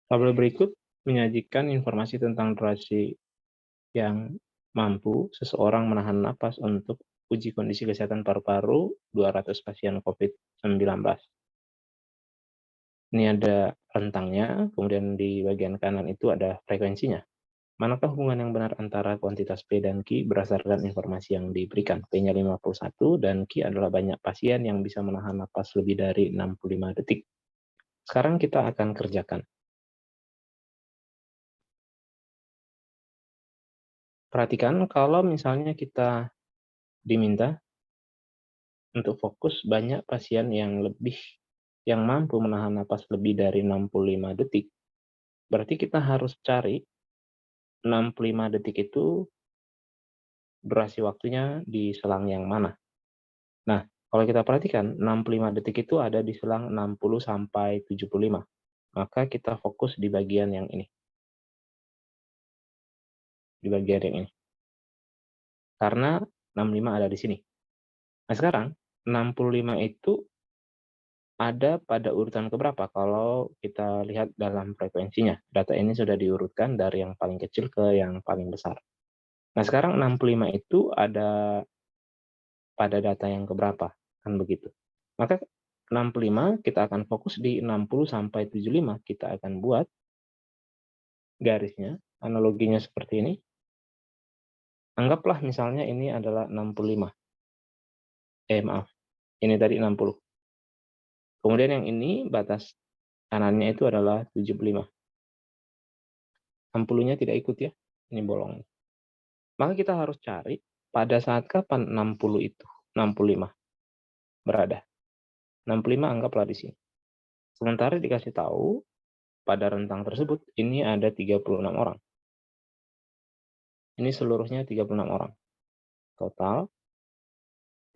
Tabel berikut menyajikan informasi tentang durasi yang mampu seseorang menahan napas untuk uji kondisi kesehatan paru-paru 200 pasien COVID-19. Ini ada rentangnya, kemudian di bagian kanan itu ada frekuensinya. Manakah hubungan yang benar antara kuantitas P dan Q berdasarkan informasi yang diberikan? P-nya 51 dan Q adalah banyak pasien yang bisa menahan napas lebih dari 65 detik. Sekarang kita akan kerjakan. Perhatikan kalau misalnya kita diminta untuk fokus banyak pasien yang mampu menahan napas lebih dari 65 detik, berarti kita harus cari 65 detik itu durasi waktunya di selang yang mana. Nah, kalau kita perhatikan 65 detik itu ada di selang 60 sampai 75. Maka kita fokus di bagian yang ini. Di bagian yang ini. Karena 65 ada di sini. Nah, sekarang 65 itu ada pada urutan keberapa kalau kita lihat dalam frekuensinya. Data ini sudah diurutkan dari yang paling kecil ke yang paling besar. Nah, sekarang 65 itu ada pada data yang keberapa, kan begitu. Maka 65 kita akan fokus di 60 sampai 75, kita akan buat garisnya, analoginya seperti ini. Anggaplah misalnya ini adalah 65. Maaf, ini tadi 60. Kemudian yang ini batas kanannya itu adalah 75. 60-nya tidak ikut ya, ini bolong. Maka kita harus cari pada saat kapan 60 itu, 65 berada. 65 anggaplah di sini. Sementara dikasih tahu pada rentang tersebut ini ada 36 orang. Ini seluruhnya 36 orang. Total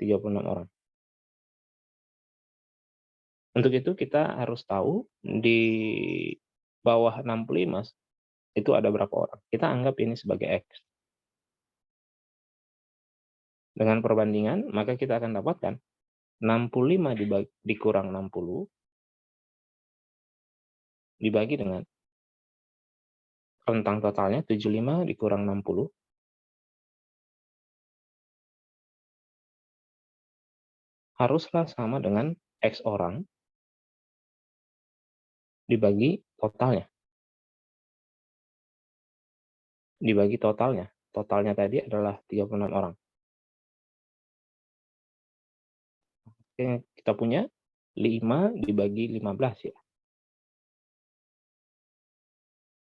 36 orang. Untuk itu kita harus tahu di bawah 65 itu ada berapa orang. Kita anggap ini sebagai X. Dengan perbandingan, maka kita akan dapatkan 65 dikurang 60 dibagi dengan rentang totalnya 75 dikurang 60 haruslah sama dengan X orang dibagi totalnya. Dibagi totalnya. Totalnya tadi adalah 36 orang. Oke, kita punya 5 dibagi 15 ya.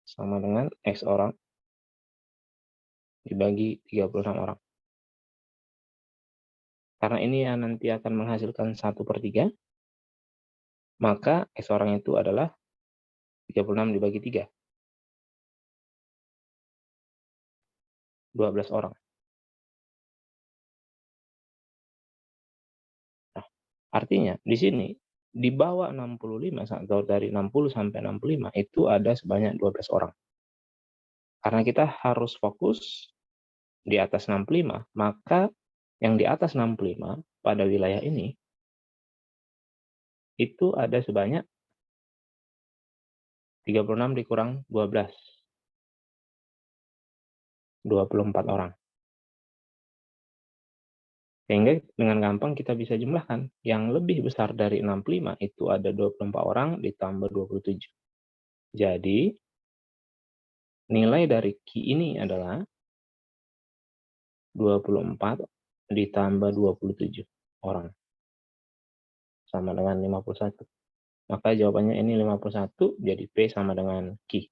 Sama dengan X orang dibagi 36 orang. Karena ini yang nanti akan menghasilkan 1/3, maka X orang itu adalah 36 dibagi 3. 12 orang. Nah, artinya di sini di bawah 65 atau dari 60 sampai 65 itu ada sebanyak 12 orang. Karena kita harus fokus di atas 65, maka yang di atas 65 pada wilayah ini itu ada sebanyak 36 dikurang 12. 24 orang. Sehingga dengan gampang kita bisa jumlahkan. Yang lebih besar dari 65 itu ada 24 orang ditambah 27. Jadi, nilai dari Q ini adalah 24 ditambah 27 orang. Sama dengan 51. Maka jawabannya ini 51, jadi P sama dengan Q.